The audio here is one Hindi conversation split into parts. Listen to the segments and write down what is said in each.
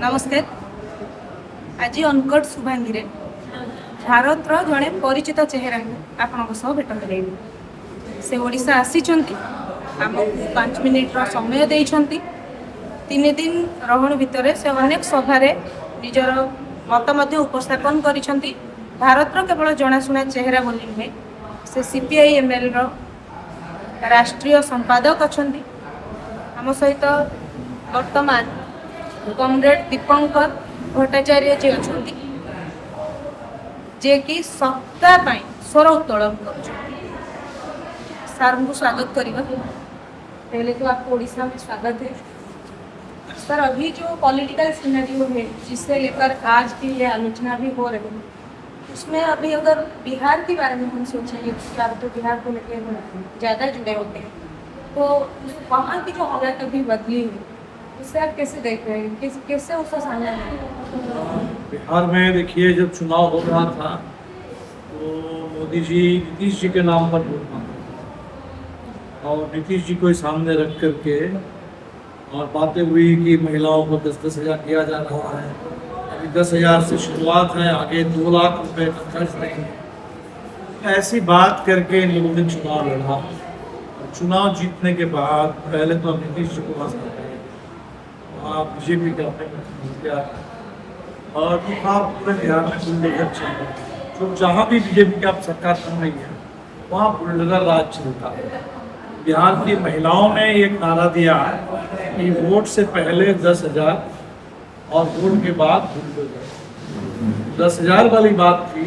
नमस्कार। आज अनकट शुभांगी रे भारत रो जड़े परिचित चेहरा आपन भेट करें। से ओडिशा आसीचंती आमको 5 मिनिट रो समय देइछंती। 3 दिन रहण भितर से अनेक सभा निजर मत मध्य उपस्थापन करिछंती। भारत रो केवल जनाशुना चेहरा बोली नुहे, से CPI-ML रो राष्ट्रीय संपादक अछंती। आम सहित वर्तमान कॉमरेड दीपंकर भट्टाचार्य जी अछंती, जे कि सत्ता पाई स्वर उत्तोलन कर। सर को स्वागत करिबा। पहले तो आपको ओडिशा में स्वागत है सर। अभी जो पॉलिटिकल सिनेरियो है जिससे लेकर आज की ये आलोचना भी हो रही है, उसमें अभी अगर बिहार के बारे में हम सोचेंगे तो आप तो बिहार को लेकर ज़्यादा जुड़े होते हैं, तो वहाँ की जो हालत अभी बदली है उससे आप कैसे देख रहे हैं, कैसे उसका सामना है? बिहार में देखिए, जब चुनाव हो रहा था तो मोदी जी नीतीश जी के नाम पर वोट मांगे और नीतीश जी को सामने रख करके और बातें हुई कि महिलाओं को 10-10 हज़ार दिया जा रहा है। अभी 10,000 से शुरुआत है, आगे 2 लाख रुपए का खर्च नहीं। ऐसी बात करके इन लोगों ने चुनाव लड़ा। चुनाव जीतने के बाद पहले तो नीतीश जी को वास्ते बीजेपी का किया और पूरे बिहार में बुलडोजर चल रहा है। जो जहाँ भी बीजेपी की सरकार बन रही है वहाँ बुलडोजर राज चलता है। बिहार की महिलाओं ने एक नारा दिया कि वोट से पहले 10,000 और वोट के बाद बुलडोजर। 10,000 वाली बात थी,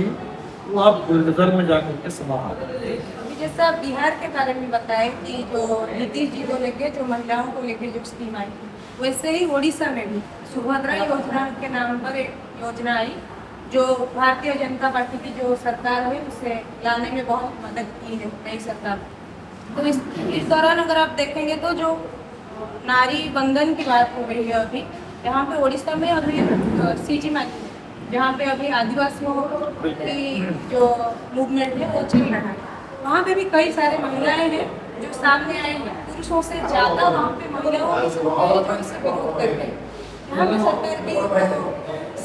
वो आप बुलडोजर में जाकर के समाप्त। जैसा बिहार के बारे में बताएं कि जो नीतीश जी को लेके, जो महिलाओं को लेके जो स्कीम आई, वैसे ही ओडिशा में भी सुभद्रा योजना के नाम पर एक योजना आई जो भारतीय जनता पार्टी की जो सरकार है उसे लाने में बहुत मदद की है नई सरकार। तो इस दौरान अगर आप देखेंगे तो जो नारी बंधन की बात हो रही है अभी यहाँ पे ओडिशा में, अभी सीजी मार्ग जहाँ पे अभी आदिवासियों की जो मूवमेंट है वो चल रहा है, वहाँ पे भी कई सारे महिलाएं हैं जो सामने आई हैं। पुरुषों से ज़्यादा वहाँ पे महिलाओं की इसे विरोध करते हैं। यहाँ पे सरकार की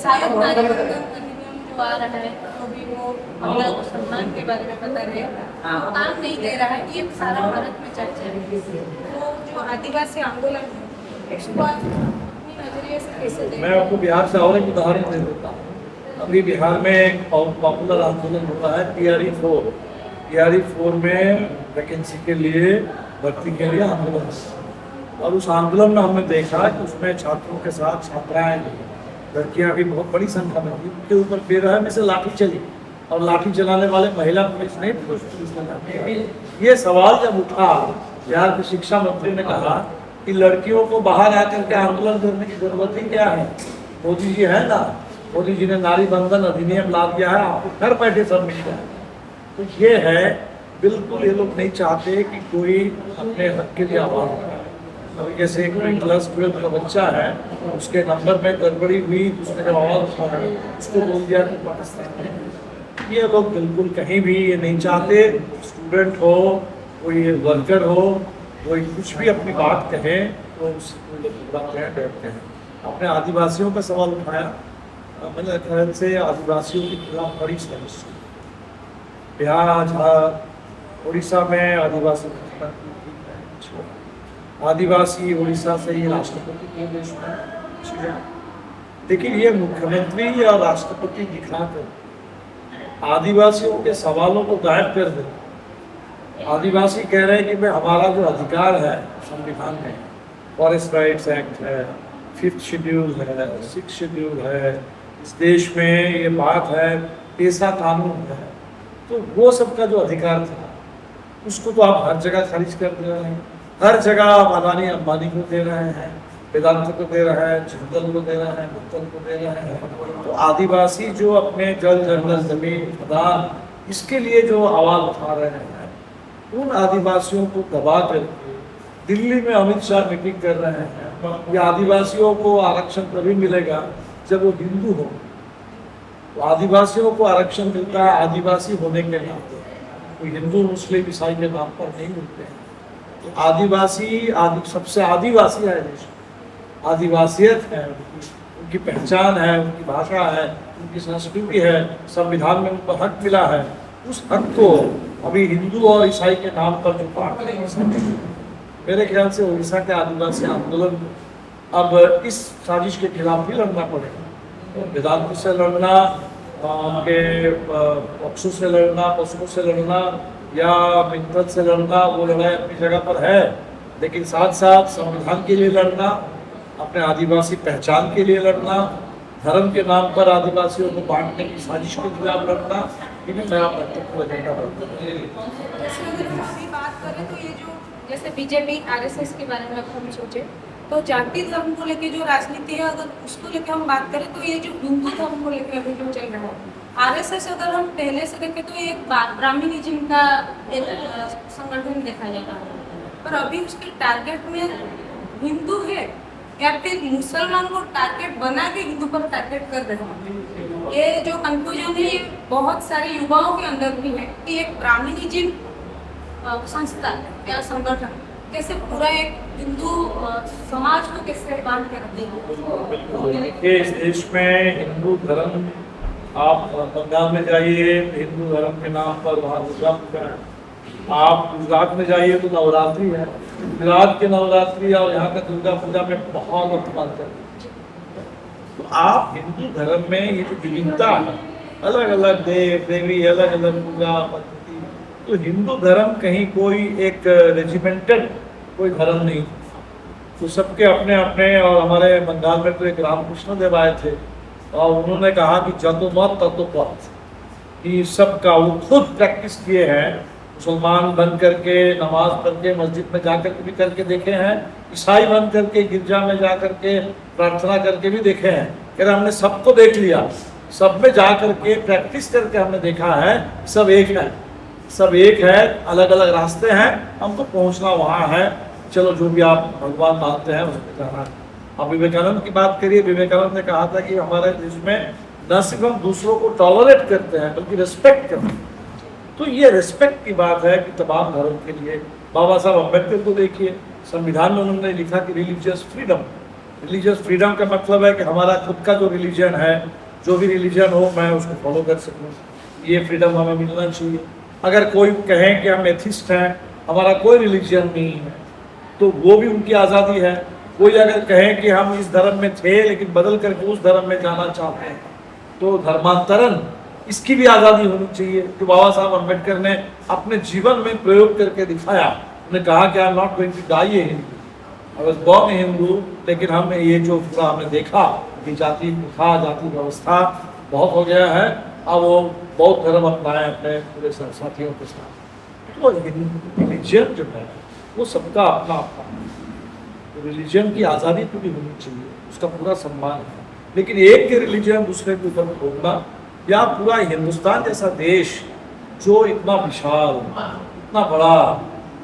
शायद नारी बंधन अधिनियम जो आ रहा है तो भी वो महिला को सम्मान के बारे में बता रहे हैं, वो काम नहीं दे रहा है। ये सारा भारत में चर्चा है। तो जो आदिवासी आंदोलन है इसको आप अपनी नजरिए से कैसे देखें? मैं आपको बिहार से और एक उदाहरण दे देता हूँ। अभी बिहार में एक पॉपुलर आंदोलन हो रहा है PRE-4 में वैकेंसी के लिए, भर्ती के लिए आंदोलन। और उस आंदोलन में हमने देखा कि उसमें छात्रों के साथ छात्राएं, लड़कियां भी बहुत बड़ी संख्या में थी, उनके ऊपर बेरहमी से लाठी चली और लाठी चलाने वाले महिला पुलिस नहीं, पुरुष पुलिस ने लाठी। ये सवाल जब उठा, बिहार के शिक्षा मंत्री ने कहा कि लड़कियों को बाहर आकर के आंदोलन करने की जरूरत ही क्या है, मोदी जी है ना, मोदी जी ने नारी बंधन अधिनियम ला दिया है, आपको घर बैठे सब मिल जाए। तो ये है, बिल्कुल ये लोग नहीं चाहते कि कोई अपने हक के लिए आवाज उठाए। अभी जैसे कोई क्लास 12 का बच्चा है, उसके नंबर में गड़बड़ी हुई, उसने जब आवाज उठाया उसको बोल दिया कि पाकिस्तान। ये लोग बिल्कुल कहीं भी ये नहीं चाहते। स्टूडेंट हो, कोई वर्कर हो, कोई कुछ भी अपनी बात कहे तो उसको लोग बुलाते हैं, डरते हैं। अपने आदिवासियों का सवाल उठाया, मेरे ख्याल से आदिवासियों के खिलाफ बड़ी साजिश। बिहार, उड़ीसा में आदिवासी उड़ीसा से ही राष्ट्रपति के देश में, लेकिन ये मुख्यमंत्री या राष्ट्रपति दिखाकर आदिवासियों के सवालों को गायब कर दे। आदिवासी कह रहे हैं कि भाई हमारा जो अधिकार है संविधान में, फॉरेस्ट राइट्स एक्ट है, 5th शेड्यूल है, 6th शेड्यूल है, इस देश में ये बात है, पेशा कानून है, तो वो सबका जो अधिकार था उसको तो आप हर जगह खारिज कर दे रहे हैं। हर जगह अदानी अंबानी को दे रहे हैं, वेदांत को दे रहे हैं, जिंदल को दे रहे हैं, गुप्तल को दे रहे हैं। तो आदिवासी जो अपने जल जंगल जमीन खदान इसके लिए जो आवाज़ उठा रहे हैं, उन आदिवासियों को दबा करके दिल्ली में अमित शाह मीटिंग कर रहे हैं। ये आदिवासियों को आरक्षण तभी मिलेगा जब वो हिंदू हो। तो आदिवासियों को आरक्षण मिलता है आदिवासी होने के नाते, कोई हिंदू मुस्लिम ईसाई के नाम पर नहीं मिलते हैं। आदिवासी सबसे आदिवासी है देश, आदिवासियत है, उनकी पहचान है, उनकी भाषा है, उनकी संस्कृति है, संविधान में उनको हक मिला है, उस हक को अभी हिंदू और ईसाई के नाम पर जो बांट रही है, मेरे ख्याल से उड़ीसा के आदिवासी आंदोलन को अब इस साजिश के खिलाफ भी लड़ना पड़ेगा। वेदांत से लड़ना, उनके पक्षों से लड़ना, पशुओं से लड़ना या मित्रत से लड़ना, वो लड़ाई अपनी जगह पर है, लेकिन साथ साथ संविधान के लिए लड़ना, अपने आदिवासी पहचान के लिए लड़ना, धर्म के नाम पर आदिवासियों को बांटने की साजिश के खिलाफ लड़ना, ये भी नया महत्वपूर्ण एजेंडा बनता है। जैसे अगर हम अभी बात करें तो ये जो जैसे बीजेपी आरएसएस के बारे में अगर हम सोचे तो जाति धर्म को लेके जो राजनीति है, अगर उसको लेके हम बात करें तो ये जो हिंदू धर्म को लेके अभी जो चल रहा है आरएसएस, अगर हम पहले से देखें तो ये एक ब्राह्मणिज्म का एक संगठन देखा जाता है, पर अभी उसके टारगेट में हिंदू है या फिर मुसलमान को टारगेट बना के हिंदू पर टारगेट कर रहे हैं। ये जो कंफ्यूजन है ये बहुत सारे युवाओं के अंदर भी है कि एक ब्राह्मणिज्म संस्था या संगठन कैसे पूरा एक हिंदू समाज को कैसे बांध के रखते हैं। इस देश में हिंदू धर्म, आप बंगाल में जाइए हिंदू धर्म के नाम पर वहाँ दुर्गा पूजा है, आप गुजरात में जाइए तो नवरात्रि है, गुजरात के नवरात्रि और यहाँ का दुर्गा पूजा में बहुत अंतर है। तो आप हिंदू धर्म में ये जो विविधता है, अलग अलग देव देवी, अलग अलग पूजा पद्धति, तो हिंदू धर्म कहीं कोई एक रेजिमेंटेड कोई धर्म नहीं, तो सबके अपने अपने। और हमारे बंगाल में तो एक रामकृष्ण देव आए थे और उन्होंने कहा कि जतो मत ततो पथ, कि सबका वो खुद प्रैक्टिस किए हैं, मुसलमान बन करके, नमाज पढ़ के, मस्जिद में जाकर के भी करके देखे हैं, ईसाई बन करके गिरजा में जा करके प्रार्थना करके भी देखे हैं। कह रहे हमने सबको देख लिया, सब में जा करके प्रैक्टिस करके हमने देखा है सब एक है, सब एक है, अलग अलग रास्ते हैं, हमको पहुंचना वहाँ है। चलो जो भी आप भगवान मानते हैं उसमें जाना है। आप विवेकानंद की बात करिए, विवेकानंद ने कहा था कि हमारे देश में न सिर्फ हम दूसरों को टॉलरेट करते हैं बल्कि रिस्पेक्ट करते हैं। तो ये रिस्पेक्ट की बात है कि तमाम धर्म के लिए। बाबा साहब अम्बेडकर को देखिए, संविधान में उन्होंने लिखा कि रिलीजियस फ्रीडम, रिलीजियस फ्रीडम का मतलब है कि हमारा खुद का जो रिलीजन है, जो भी रिलीजन हो मैं उसको फॉलो कर सकूँ, ये फ्रीडम हमें मिलना चाहिए। अगर कोई कहें कि हम एथिस्ट हैं, हमारा कोई रिलीजन नहीं है, तो वो भी उनकी आज़ादी है। कोई अगर कहें कि हम इस धर्म में थे लेकिन बदल करके उस धर्म में जाना चाहते हैं, तो धर्मांतरण, इसकी भी आज़ादी होनी चाहिए। तो बाबा साहब अम्बेडकर ने अपने जीवन में प्रयोग करके दिखाया। उन्होंने कहा कि I am not going to die a Hindu, I was born a Hindu, लेकिन हमने ये जो पूरा हमने देखा कि जाति प्रथा, जाति व्यवस्था बहुत हो गया है, अब वो बौद्ध धर्म अपनाए अपने पूरे साथियों के साथ। तो रिलीजन जो है वो सबका अपना अपना है, तो रिलीजन की आज़ादी तो भी होनी चाहिए, उसका पूरा सम्मान है। लेकिन एक के रिलीजन दूसरे के ऊपर थोपना, या पूरा हिंदुस्तान जैसा देश जो इतना विशाल, इतना बड़ा,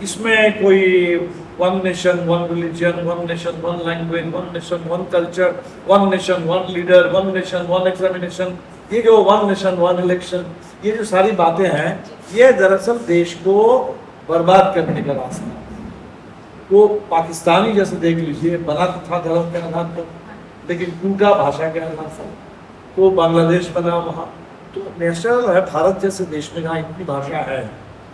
इसमें कोई one nation one religion, one nation one language, one nation one culture, one nation one leader, one nation one examination, ये जो वन नेशन वन इलेक्शन, ये जो सारी बातें हैं, ये दरअसल देश को बर्बाद करने का रास्ता है। वो पाकिस्तानी जैसे देख लीजिए, बना था धर्म के आधार पर लेकिन टूटा भाषा के आधार पर। तो बांग्लादेश बना वहाँ, तो नेशनल है भारत जैसे देश में जहाँ इतनी भाषा है,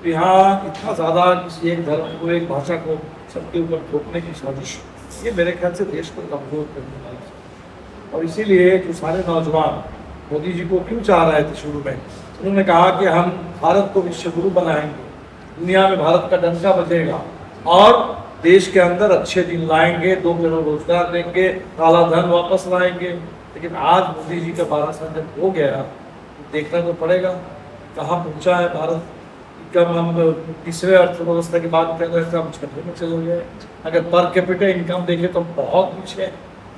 तो यहाँ इतना ज़्यादा किसी एक धर्म को, एक भाषा को सबके ऊपर थोपने की साजिश, ये मेरे ख्याल से देश को कमजोर करने वाली है। और इसीलिए जो सारे नौजवान मोदी जी को क्यों चाह रहे थे शुरू में, उन्होंने कहा कि हम भारत को विश्व गुरु बनाएंगे, दुनिया में भारत का डंका बजेगा और देश के अंदर अच्छे दिन लाएंगे, 2 करोड़ रोजगार देंगे, काला धन वापस लाएंगे। लेकिन आज मोदी जी का 12 साल जब हो गया, देखना तो पड़ेगा कहाँ पहुँचा है भारत। कम हम तीसरे अर्थव्यवस्था की बात कर रहे थे, हम 6वें में चले गए। अगर पर कैपिटा इनकम देखें तो बहुत पीछे है,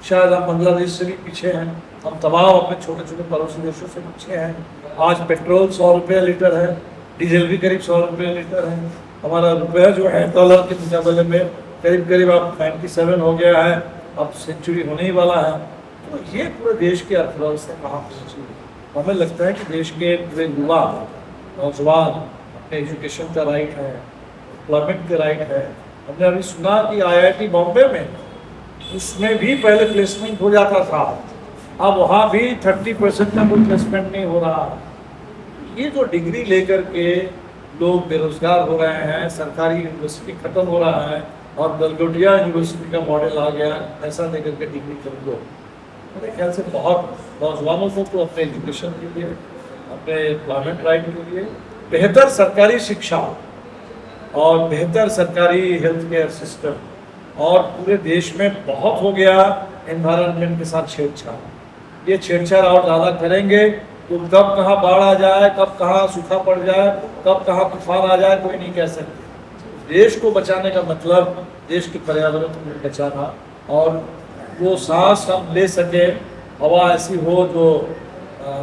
शायद हम बांग्लादेश से भी पीछे हैं, हम तमाम अपने छोटे छोटे पड़ोसी देशों से पीछे हैं। आज पेट्रोल 100 रुपये लीटर है, डीजल भी करीब 100 रुपये लीटर है। हमारा रुपया जो है डॉलर के मुकाबले में करीब करीब अब 97 हो गया है, अब सेंचुरी होने ही वाला है। तो ये पूरे देश की अर्थव्यवस्था कहाँ पहुँची है। हमें लगता है कि देश के पूरे युवा नौजवान, अपने एजुकेशन का राइट है, एम्प्लॉयमेंट का राइट है। हमने अभी सुना कि IIT बॉम्बे में उसमें भी पहले प्लेसमेंट हो जाता था, अब वहाँ भी 30% का कोई प्लेसमेंट नहीं हो रहा। ये जो डिग्री लेकर के लोग बेरोजगार हो रहे हैं, सरकारी यूनिवर्सिटी खत्म हो रहा है और गलगोटिया यूनिवर्सिटी का मॉडल आ गया, पैसा देकर के डिग्री कर दो। मेरे ख्याल से बहुत नौजवानों को तो अपने एजुकेशन के लिए, अपने एम्प्लॉयमेंट राइट के लिए बेहतर सरकारी शिक्षा और बेहतर सरकारी हेल्थ केयर सिस्टम, और पूरे देश में बहुत हो गया एनवायरनमेंट के साथ छेड़छाड़। ये छेड़छाड़ और ज़्यादा करेंगे तो कब कहाँ बाढ़ आ जाए, कब कहाँ सूखा पड़ जाए, कब कहाँ तूफान आ जाए, कोई नहीं कह सकते। देश को बचाने का मतलब देश के पर्यावरण को बचाना, और वो सांस हम ले सके, हवा ऐसी हो जो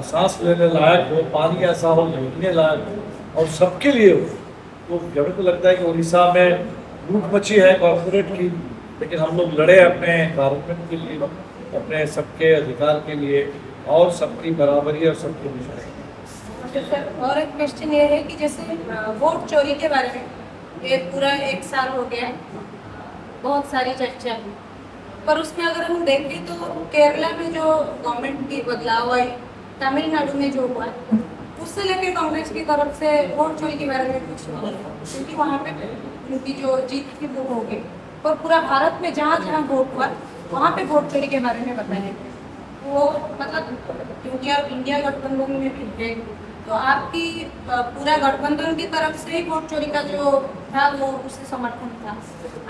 सांस लेने लायक हो, पानी ऐसा हो जो पीने लायक हो और सबके लिए हो। तो मेरे को लगता है कि उड़ीसा में लूट मची है कॉर्पोरेट की, लेकिन हम लोग लड़े अपने एनवायरनमेंट के लिए, अपने सबके अधिकार के लिए और सबकी बराबरी और सबके विषय। सर और एक क्वेश्चन ये है कि जैसे वोट चोरी के बारे में ये पूरा 1 साल हो गया है, बहुत सारी चर्चा हुई, पर उसमें अगर हम देखें तो केरला में जो गवर्नमेंट की बदलाव आई, तमिलनाडु में जो हुआ, उससे लेके कांग्रेस की तरफ से वोट चोरी के बारे में कुछ नहीं, क्योंकि वहाँ पे उनकी जो जीत थी वो हो गई। और पूरा भारत में जहाँ जहाँ वोट हुआ वहाँ पे वोट चोरी के बारे में बताया गया। वो मतलब इंडिया गठबंधन में भी है, तो आपकी पूरा गठबंधन की तरफ से वोट चोरी का जो था वो उससे समर्थन था।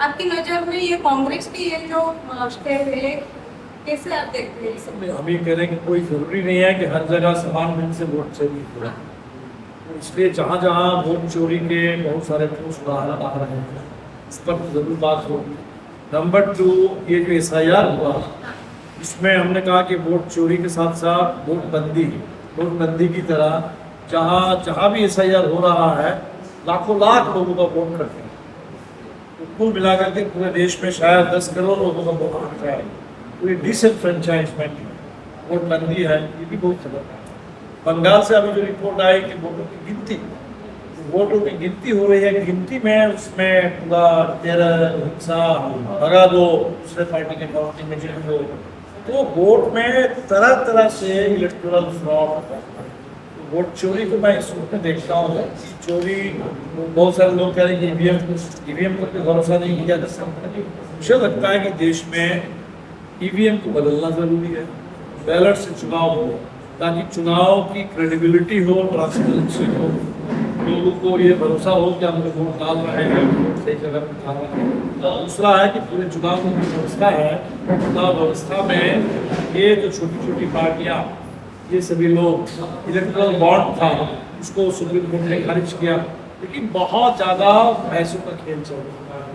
आपकी नज़र में ये कांग्रेस की ये जो स्टेप है, कैसे आप देखते हैं इसे? हम ये कह रहे हैं कि कोई ज़रूरी नहीं है कि हर जगह समान ढंग से वोट चोरी हो रहा है, इसलिए जहाँ जहाँ वोट चोरी के बहुत सारे ठोस उदाहरण आ रहे हैं, इस पर तो ज़रूर बात होगी। नंबर 2, ये जो SIR हुआ, इसमें हमने कहा कि वोट चोरी के साथ साथ वोटबंदी की तरह जहाँ जहाँ भी SIR हो रहा है लाखों लाख लोगों का वोट करते हैं, तो कुल मिलाकर के पूरे देश में शायद 10 करोड़ लोगों का वोट करता है। तो ये डिसएनफ्रेंचाइजमेंट वोटबंदी है, ये भी बहुत खतरनाक है। बंगाल से अभी जो रिपोर्ट आई कि वोटों की गिनती हो रही है, गिनती में उसमें पूरा टेरर, हिंसा, भगा दो दूसरे पार्टी के पार्टी में जिन हो, तो वोट में तरह तरह से इलेक्टोरल फ्रॉड, वोट चोरी को मैं इस रूप में देखता हूँ। चोरी, बहुत सारे लोग कह रहे हैं कि ईवीएम पर भी भरोसा नहीं किया जा सकता। मुझे लगता है कि देश में ईवीएम को बदलना जरूरी है, बैलेट से चुनाव हो, ताकि चुनाव की क्रेडिबिलिटी हो, ट्रांसपेरेंसी हो, लोगों को ये भरोसा हो कि हम लोग वोट डाल रहे हैं, सही जगह पर डाल रहे हैं। दूसरा है कि पूरे चुनाव की व्यवस्था है, चुनाव व्यवस्था में ये जो छोटी छोटी पार्टियाँ, ये सभी लोग, इलेक्ट्रल बॉन्ड था उसको सुप्रीम कोर्ट ने खारिज किया, लेकिन बहुत ज़्यादा पैसों का खेल चल रहा है,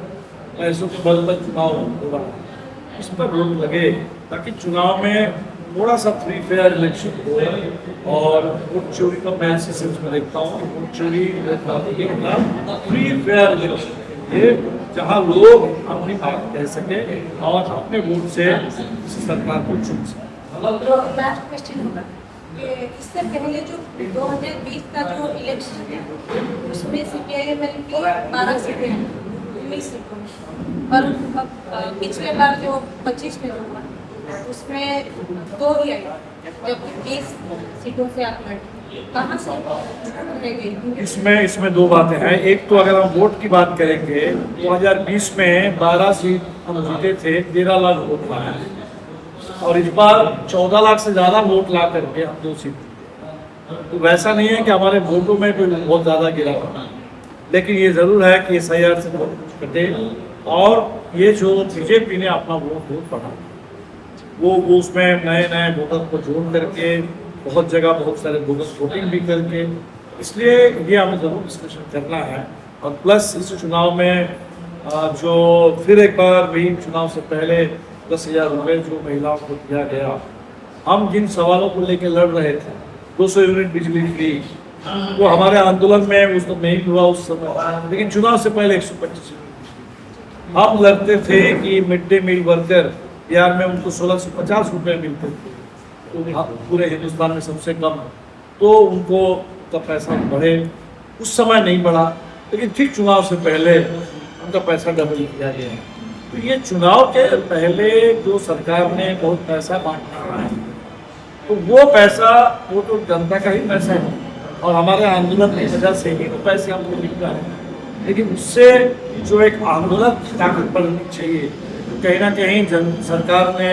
पैसों के बल पर चुनाव हो रहा है। इस पर रोक लगे ताकि चुनाव में थोड़ा सा फ्री फेयर इलेक्शन हो। और वोट चोरी का मैं ऐसे सेंस में देखता हूँ कि वोट चोरी फ्री फेयर इलेक्शन, ये जहाँ लोग अपनी बात कह सके और अपने वोट से सरकार को चुन सके। लास्ट क्वेश्चन होगा कि इससे पहले जो 2020 का जो इलेक्शन है उसमें CPI-ML की 12 सीटें हैं, 19 सीटों में, और पिछले बार जो 25 में हुआ उसमें 2 ही आई, जबकि 20 सीटों से आप लड़े, कहाँ से रह गई? इसमें 2 बातें हैं। एक तो अगर हम वोट की बात करेंगे, 2020 में 12 सीट हम जीते थे, 13 लाख वोट पाए, और इस बार 14 लाख से ज़्यादा वोट ला करके हम 2 सीट जीते। तो वैसा नहीं है कि हमारे वोटों में कोई बहुत ज़्यादा गिरावट, लेकिन ये ज़रूर है कि SIR से बहुत कुछ कटे, और ये जो बीजेपी ने अपना वोट बढ़ा, वो उसमें नए नए वोटर को जोड़ करके बहुत जगह बहुत सारे बोगस वोटिंग भी करके, इसलिए ये हमें ज़रूर डिस्कशन करना है। और प्लस इस चुनाव में जो फिर एक बार भी चुनाव से पहले 10,000 रुपये जो महिलाओं को दिया गया, हम जिन सवालों को लेकर लड़ रहे थे, 200 यूनिट बिजली फ्री, वो हमारे आंदोलन में उस तो नहीं हुआ उस समय, लेकिन चुनाव से पहले 125 यूनिट हम लड़ते थे कि mid day meal worker Bihar में उनको 1650 रुपये मिलते थे, तो पूरे हिंदुस्तान में सबसे कम, तो उनको का पैसा बढ़े, उस समय नहीं बढ़ा, लेकिन ठीक चुनाव से पहले उनका पैसा डबल किया गया। तो ये चुनाव के पहले जो सरकार ने बहुत पैसा बांटा है, तो वो पैसा वो तो जनता का ही पैसा है और हमारे आंदोलन की वजह से ही वो पैसे हमको मिलता है। लेकिन उससे जो एक आंदोलन की ताकत बढ़नी चाहिए, तो कहीं ना कहीं सरकार ने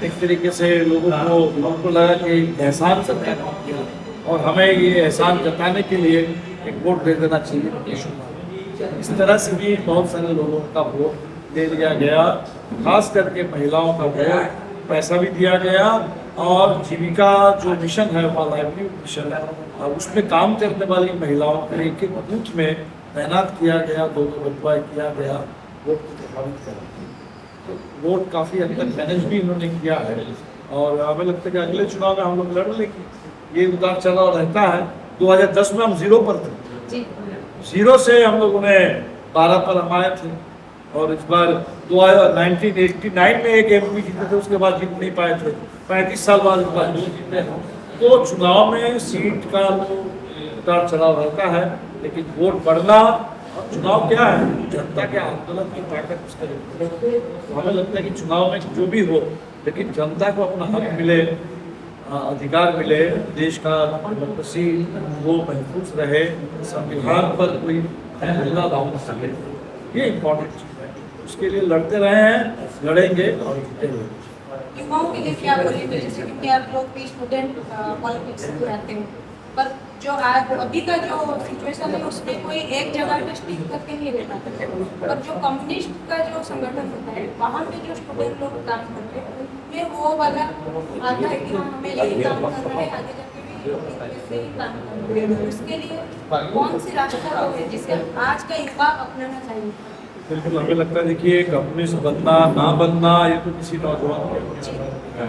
एक तरीके से लोगों को हमको लगा कि एहसान सरकार ने किया और हमें ये एहसान जताने के लिए एक वोट दे देना चाहिए नीतीश कुमार। इस तरह से भी बहुत सारे लोगों का वोट दे दिया गया, खास करके महिलाओं का वोट पैसा भी दिया गया और जीविका जो मिशन है वो लाइवलीहुड मिशन है और उसमें काम करने वाली महिलाओं को एक एक बूथ में तैनात किया गया, 2-2 बटवा किया गया वोट को प्रभावित करने। तो वोट काफ़ी हद तक मैनेज भी इन्होंने किया है और हमें लगता है कि अगले चुनाव में हम लोग लड़ लेंगे। ये उतार चढ़ाव रहता है। 2010 में हम 0 पर थे, 0 से हम लोग उन्हें 12 पर हम आए थे और इस बार 1989 में एक MP जीते थे, उसके बाद जीत नहीं पाए थे। 35 साल बाद इस बार जीते हैं। तो चुनाव में सीट का उतार चढ़ाव रहता है, लेकिन वोट बढ़ना और चुनाव क्या है, जनता के आंदोलन की ताकत उसका। हमें लगता है कि चुनाव में जो भी हो, लेकिन जनता को अपना हक मिले, अधिकार मिले, देश का डेमोक्रेसी वो महफूज रहे, संविधान पर कोई हमला ना हो सके, ये इम्पोर्टेंट चीज़ है। उसके लिए लड़ते रहे हैं, लड़ेंगे और जीतेंगे। युवाओं के लिए क्या बोलेंगे, जैसे कि आप लोग भी स्टूडेंट पॉलिटिक्स में आते हैं, पर जो आज अभी का जो सिचुएशन है उसमें कोई एक जगह पे स्टिक करके नहीं रहना चाहिए, पर जो कम्युनिस्ट का जो संगठन होता है वहाँ पे जो स्टूडेंट लोग काम करते हैं उनमें वो वाला आता है कि हमें यही काम करना है, आगे जाके भी वैसे ही काम करना है। उसके लिए कौन सी रास्ता है जिसे आज का युवा अपनाना चाहिए? बिल्कुल, हमें लगता है देखिए कम्युनिस्ट बनना ना बनना ये तो किसी नौजवान के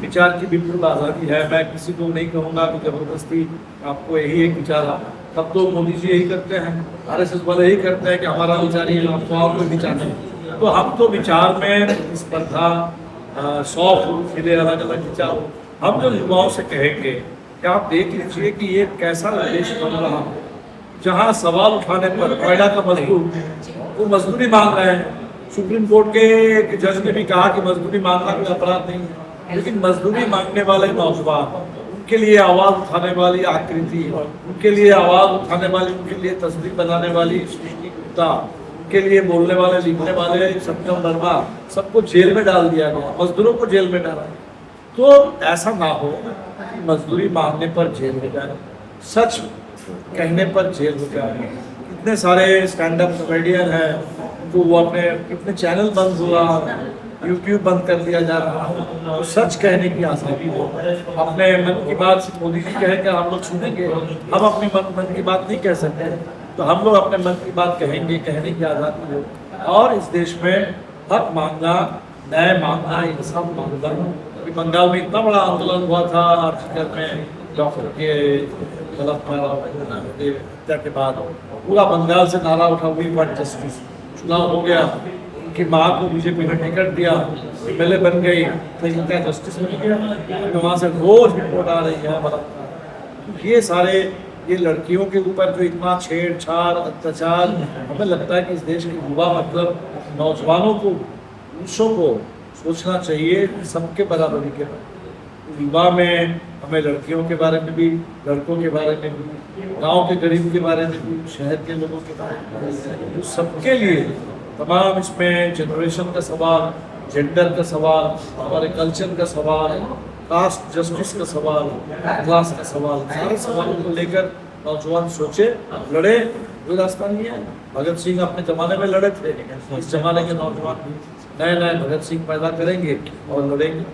विचार की बिल्कुल आज़ादी है। मैं किसी को नहीं कहूँगा कि जबरदस्ती आपको यही एक विचार है। तब तो मोदी जी यही करते हैं, RSS वाले यही करते हैं कि हमारा विचार ये, आपको और कोई विचार नहीं। तो हम तो विचार में स्पर्धा 100 फूल खिले, अलग अलग विचार। हम जो युवाओं से कहेंगे कि आप देख लीजिए कि ये कैसा देश बन रहा है जहाँ सवाल उठाने पर नोएडा का मजदूर वो मजदूरी मांग रहे हैं। सुप्रीम कोर्ट के एक जज ने भी कहा कि मजदूरी मांगना कोई अपराध नहीं है, लेकिन मजदूरी मांगने वाले नौजवान, उनके लिए आवाज़ उठाने वाली आकृति, उनके लिए आवाज़ उठाने वाली, उनके लिए तस्वीर बनाने वाली सृष्टि गुप्ता, उनके लिए बोलने वाले लिखने वाले सत्यम वर्मा, सबको जेल में डाल दिया गया, मजदूरों को जेल में डाला। तो ऐसा ना हो कि मजदूरी मांगने पर जेल हो जाए, सच कहने पर जेल हो जाए। कितने सारे स्टैंड अप कॉमेडियन हैं तो वो अपने कितने चैनल बंद हुआ, YouTube बंद कर दिया जा रहा है। तो सच कहने की आज़ादी हो, अपने मन की बात मोदी जी कहेंगे हम लोग सुनेंगे, हम अपने मन की बात नहीं कह सकते, तो हम लोग अपने मन की बात कहेंगे, कहने की आज़ादी हो। और इस देश में हक मांगना, न्याय मांगना, इंसाफ मांगना। अभी बंगाल में इतना बड़ा आंदोलन हुआ था आर्थिक में, डॉक्टर के गलत हत्या के बाद पूरा बंगाल से नारा उठा, वी वांट जस्टिस। चुनाव हो गया, उनकी माँ को बीजेपी ने टिकट दिया, MLA बन गई, तो इनका जस्टिस मिल गया। वहाँ से रोज रिपोर्ट आ रही है बलात्कार। ये सारे ये लड़कियों के ऊपर जो इतना छेड़छाड़ अत्याचार, हमें लगता है कि इस देश के युवा मतलब नौजवानों को, पुरुषों को सोचना चाहिए सबके बराबरी के बारे में। युवा में हमें लड़कियों के बारे में भी, लड़कों के बारे में भी, गांव के गरीब के बारे में भी, शहर के लोगों के बारे में, तो सबके लिए तमाम इसमें जनरेशन का सवाल, जेंडर का सवाल, हमारे कल्चर का सवाल, कास्ट जस्टिस का सवाल, क्लास का सवाल, सारे सवालों को लेकर नौजवान सोचे, लड़े। कोई रास्ता नहीं है। भगत सिंह अपने ज़माने में लड़े थे, इस ज़माने के नौजवान भी नए नए भगत सिंह पैदा करेंगे और लड़ेंगे।